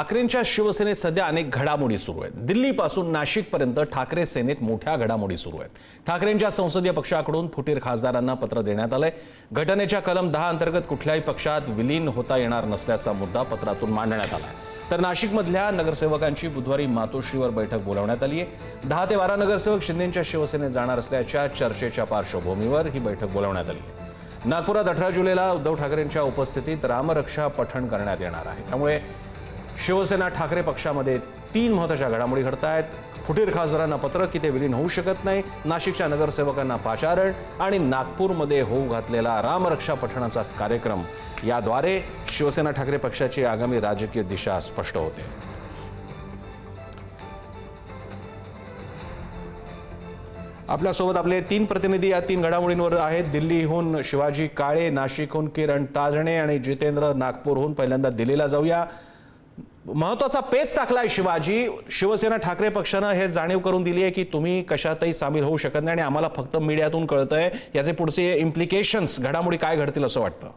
ठाकरेंच्या शिवसेनेत सध्या अनेक घडामोडी सुरू आहेत। दिल्लीपासून नाशिकपर्यंत ठाकरे सेनेत मोठ्या घडामोडी सुरू आहेत। ठाकरेंच्या संसदीय पक्षाकडून फुटीर खासदारांना पत्र देण्यात आलंय। घटनेच्या कलम 10 अंतर्गत कुठल्याही पक्षात विलीन होता येणार नसल्याचा मुद्दा पत्रातून मांडण्यात आलाय। तर नाशिकमधल्या नगरसेवकांची बुधवारी मातोश्रीवर बैठक बोलावण्यात आली आहे। 10 ते 12 नगरसेवक शिंदेंच्या शिवसेनेत जाणार असल्याच्या चर्चेच्या पार्श्वभूमीवर ही बैठक बोलावण्यात आली आहे। नागपुरात 18 जुलैला उद्धव ठाकरेंच्या उपस्थितीत रामरक्षा पठण करण्यात येणार आहे। त्यामुळे शिवसेना ठाकरे पक्षामध्ये 3 महत्त्वाच्या घडामोडी घडत आहेत। फुटीर खासदारांना पत्र की ते विलीन होऊ शकत नाही, नाशिकच्या नगरसेवकांना पाचारण आणि नागपूरमध्ये होऊ घातलेला रामरक्षा पठणाचा कार्यक्रम याद्वारे शिवसेना ठाकरे पक्षाची आगामी राजकीय दिशा स्पष्ट होते। आपल्यासोबत आपले 3 प्रतिनिधी या 3 घडामोडींवर आहेत। दिल्लीहून शिवाजी काळे, नाशिकहून किरण ताजणे आणि जितेंद्र नागपूरहून। पहिल्यांदा दिल्लीला जाऊया। महत्त्वाचा पेच टाकलाय शिवाजी। शिवसेना ठाकरे पक्षानं हे जाणीव करून दिली आहे की तुम्ही कशातही सामील होऊ शकत नाही आणि आम्हाला फक्त मीडियातून कळतंय। याचे पुढचे इम्प्लिकेशन्स, घडामोडी काय घडतील असं वाटतं?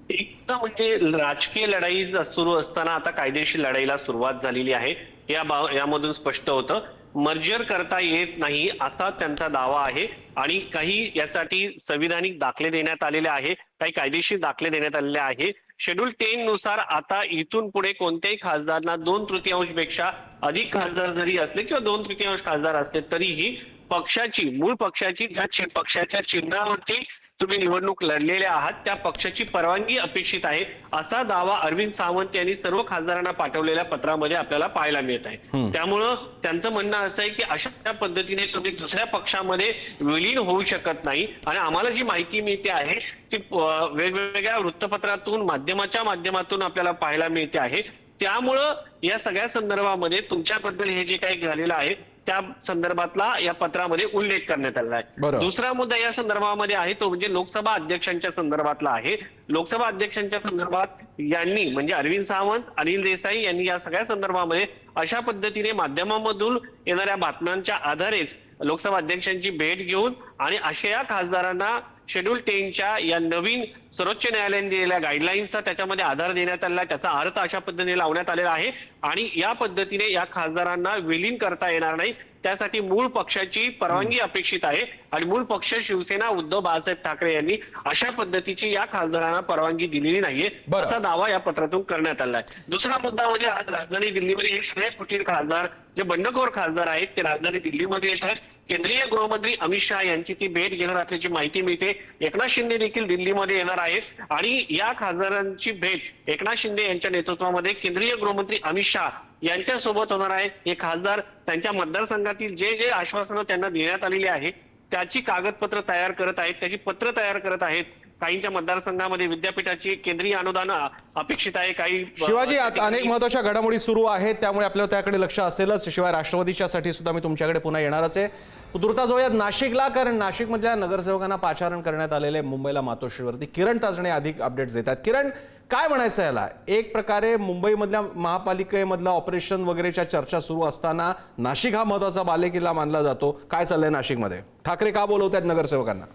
एक म्हणजे राजकीय लढाई सुरू असताना आता कायदेशीर लढाईला सुरुवात झालेली आहे। यामधून स्पष्ट होतं मर्जर करता येत नाही असा त्यांचा दावा आहे आणि काही यासाठी संविधानिक दाखले देण्यात आलेले आहे, काही कायदेशीर दाखले देण्यात आलेले आहे। शेड्यूल 10 नुसार आता इथून पुढे कोणत्याही खासदारांना 2/3 पेक्षा अधिक खासदार जरी असले किंवा 2/3 खासदार असले तरीही पक्षाची, मूळ पक्षाची, ज्या पक्षाच्या चिन्हावरती तुम्ही निवडणूक लढलेले आहात त्या पक्षाची परवानगी अपेक्षित आहे असा दावा अरविंद सावंत यांनी सर्व खासदारांना पाठवलेल्या पत्रामध्ये आपल्याला पाहायला मिळत आहे। त्यामुळं त्यांचं म्हणणं असं आहे की अशा पद्धतीने तुम्ही दुसऱ्या पक्षामध्ये विलीन होऊ शकत नाही आणि आम्हाला जी माहिती मिळते आहे ती वेगवेगळ्या वृत्तपत्रातून, माध्यमाच्या माध्यमातून आपल्याला पाहायला मिळते आहे। त्यामुळं या सगळ्या संदर्भामध्ये तुमच्याबद्दल हे जे काही झालेलं आहे त्या संदर्भातला या पत्रामध्ये उल्लेख करण्यात आला आहे। दुसरा मुद्दा या संदर्भामध्ये आहे तो म्हणजे लोकसभा अध्यक्षांच्या संदर्भातला आहे। लोकसभा अध्यक्षांच्या संदर्भात यांनी म्हणजे अरविंद सावंत, अनिल देसाई यांनी या सगळ्या संदर्भामध्ये अशा पद्धतीने माध्यमांमधून येणाऱ्या बातम्यांच्या आधारेच लोकसभा अध्यक्षांची भेट घेऊन आणि अशा खासदारांना शेड्यूल 10च्या या नवीन सर्वोच्च न्यायालयाने दिलेल्या गाईडलाईन्सचा त्याच्यामध्ये आधार देण्यात आलेला, त्याचा अर्थ अशा पद्धतीने लावण्यात आलेला आहे आणि या पद्धतीने या खासदारांना विलीन करता येणार नाही, त्यासाठी मूळ पक्षाची परवानगी अपेक्षित आहे आणि मूळ पक्ष शिवसेना उद्धव बाळासाहेब ठाकरे यांनी अशा पद्धतीची या खासदारांना परवानगी दिलेली नाहीये असा दावा या पत्रातून करण्यात आला आहे। दुसरा मुद्दा म्हणजे आज राजधानी दिल्लीमध्ये हे सगळे फुटीर खासदार जे बंडखोर खासदार आहेत ते राजधानी दिल्लीमध्ये येतात। केंद्रीय गृहमंत्री अमित शहा यांची ती भेट घेणार असल्याची माहिती मिळते। एकनाथ शिंदे देखील दिल्लीमध्ये येणार आहेत आणि या खासदारांची भेट एकनाथ शिंदे यांच्या नेतृत्वामध्ये केंद्रीय गृहमंत्री अमित शहा यांच्या सोबत होणार आहे। हे खासदार त्यांच्या मतदारसंघातील जे आश्वासनं त्यांना देण्यात आलेली आहे त्याची कागदपत्र तयार करत आहेत, त्याची पत्र तयार करत आहेत। काहींच्या मतदारसंघामध्ये विद्यापीठाची केंद्रीय अनुदान अपेक्षित आहे। काही शिवाजी अनेक महत्त्वाच्या घडामोडी सुरू आहेत त्यामुळे आपल्याला त्याकडे लक्ष असेलच। शिवाय राष्ट्रवादीच्यासाठी सुद्धा मी तुमच्याकडे पुन्हा येणारच आहे। तुर्ता जाऊयात नाशिकला, कारण नाशिकमधल्या नगरसेवकांना पाचारण करण्यात आलेले मुंबईला मातोश्रीवरती किरण ताजणे अधिक अपडेट्स देतात। किरण, काय म्हणायचं याला? एक प्रकारे मुंबईमधल्या महापालिकेमधलं ऑपरेशन वगैरेच्या चर्चा सुरू असताना नाशिक हा महत्त्वाचा बालेकिल्ला मानला जातो। काय चाललंय नाशिकमध्ये? ठाकरे का बोलवतात नगरसेवकांना?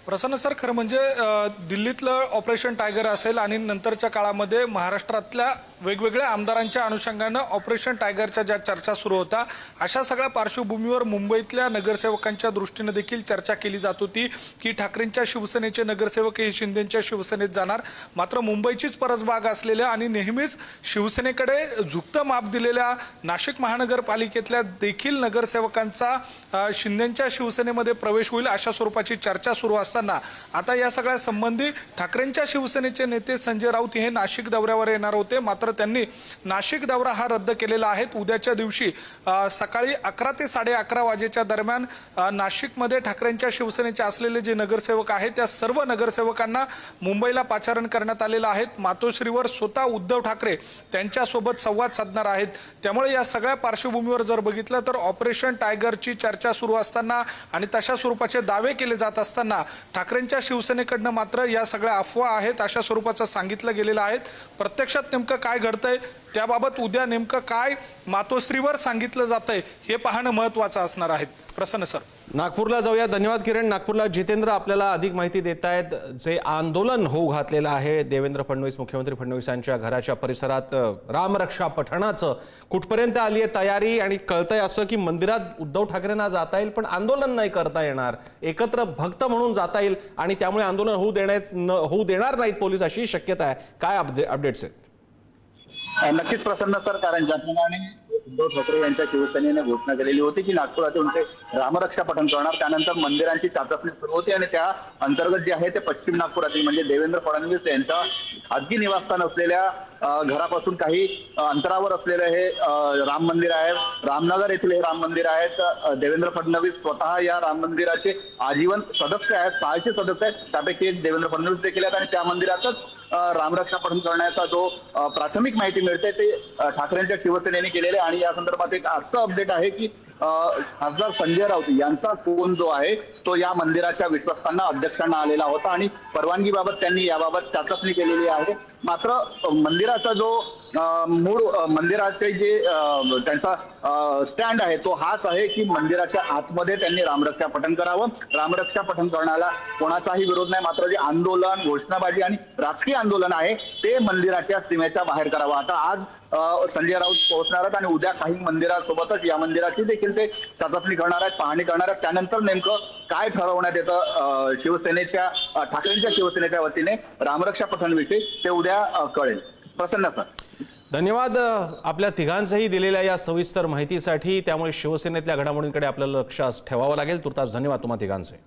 प्रसन्न सर, खरं म्हणजे दिल्लीतलं ऑपरेशन टायगर असेल आणि नंतरच्या काळामध्ये महाराष्ट्रातल्या वेगवेगळ्या आमदारांच्या अनुषंगानं ऑपरेशन टायगरच्या ज्या चर्चा सुरू होत्या अशा सगळ्या पार्श्वभूमीवर मुंबईतल्या नगरसेवकांच्या दृष्टीने देखील चर्चा केली जात होती की ठाकरेंच्या शिवसेनेचे नगरसेवक हे शिंदेंच्या शिवसेनेत जाणार। मात्र मुंबईचीच परसबाग असलेल्या आणि नेहमीच शिवसेनेकडे झुकतं माप दिलेल्या नाशिक महानगरपालिकेतल्या देखील नगरसेवकांचा शिंदेंच्या शिवसेनेमध्ये प्रवेश होईल अशा स्वरूपाची चर्चा सुरू असताना आता या सगळ्या संबंधी ठाकरेंच्या शिवसेनेचे नेते संजय राऊत हे नाशिक दौऱ्यावर येणार होते, मात्र त्यांनी नाशिक दौरा हा रद्द केलेला आहे। उद्याच्या दिवशी सकाळी 11 ते 11:30 वाजेच्या दरम्यान नाशिकमध्ये ठाकरेंच्या शिवसेनेचे असलेले जे नगरसेवक आहेत त्या सर्व नगरसेवकांना मुंबईला पाचारण करण्यात आलेलं आहे। मातोश्रीवर स्वतः उद्धव ठाकरे त्यांच्यासोबत संवाद साधणार आहेत। त्यामुळे या सगळ्या पार्श्वभूमीवर जर बघितलं तर ऑपरेशन टायगरची चर्चा सुरू असताना आणि तशा स्वरूपाचे दावे केले जात असताना ठाकरेंच्या शिवसेनेकडनं मात्र या सगळ्या अफवा आहेत अशा स्वरूपाचं सांगितलं गेलेलं आहे। प्रत्यक्षात नेमकं काय घडतंय त्याबाबत उद्या नेमकं काय मातोश्रीवर सांगितलं जातंय हे पाहणं महत्त्वाचं असणार आहे। प्रसन्न सर। नागपूरला जाऊया. धन्यवाद किरण. नागपूरला जितेंद्र आपल्याला अधिक माहिती देत आहेत. जे आंदोलन होऊ घातलेलं आहे देवेंद्र फडणवीस, मुख्यमंत्री फडणवीसांच्या घराच्या परिसरात रामरक्षा पठणाचं, कुठपर्यंत आली आहे तयारी? आणि कळतंय असं की मंदिरात उद्धव ठाकरेंना जाता येईल पण आंदोलन नाही करता येणार, एकत्र भक्त म्हणून जाता येईल आणि त्यामुळे आंदोलन होऊ देणार नाहीत पोलीस, अशी शक्यता आहे. काय अपडेट्स आहेत? नक्कीच प्रसन्न सर, कारण ज्याप्रमाणे उद्धव ठाकरे यांच्या शिवसेनेने घोषणा केलेली होती की नागपुरातून ते रामरक्षा पठण करणार, त्यानंतर मंदिरांची चाचपणी सुरू होती आणि त्या अंतर्गत जे आहे ते पश्चिम नागपुरातील म्हणजे देवेंद्र फडणवीस यांच्या खाजगी निवासस्थान असलेल्या घरापासून काही अंतरावर असलेलं हे राम मंदिर आहे. रामनगर येथील हे राम मंदिर आहेत. देवेंद्र फडणवीस स्वतः या राम मंदिराचे आजीवन सदस्य आहेत. 600 सदस्य आहेत, त्यापैकी एक देवेंद्र फडणवीस देखील आहेत आणि त्या मंदिरातच रामरक्षा पठण करण्याचा जो प्राथमिक माहिती मिळते ते ठाकरेंच्या शिवसेनेने केलेले. आणि या संदर्भात एक आजचं अपडेट आहे की खासदार संजय राऊत यांचा फोन जो आहे तो या मंदिराच्या विश्वस्तांना, अध्यक्षांना आलेला होता आणि परवानगीबाबत त्यांनी याबाबत चाचपणी केलेली आहे. मात्र मंदिराचा जो मूळ मंदिराचे जे त्यांचा स्टँड आहे तो हाच आहे की मंदिराच्या आतमध्ये त्यांनी रामरक्षा पठण करावं. रामरक्षा पठण करण्याला कोणाचाही विरोध नाही, मात्र जे आंदोलन, घोषणाबाजी आणि राजकीय आंदोलन आहे ते मंदिराच्या सीमेच्या बाहेर करावं. आता आज संजय राऊत पोहोचणार आहेत आणि उद्या काही मंदिरासोबतच या मंदिराची देखील ते चाचपणी करणार आहेत, पाहणी करणार आहेत. त्यानंतर नेमकं काय ठरवण्यात येतं शिवसेनेच्या, ठाकरेंच्या शिवसेनेच्या वतीने रामरक्षा पठणविषयी ते उद्या कळेल. प्रसन्न सर. धन्यवाद आपल्या तिघांचंही दिलेल्या या सविस्तर माहितीसाठी. त्यामुळे शिवसेनेतल्या घडामोडींकडे आपल्याला लक्ष ठेवावं लागेल. तुर्तास धन्यवाद तुम्हा तिघांचे.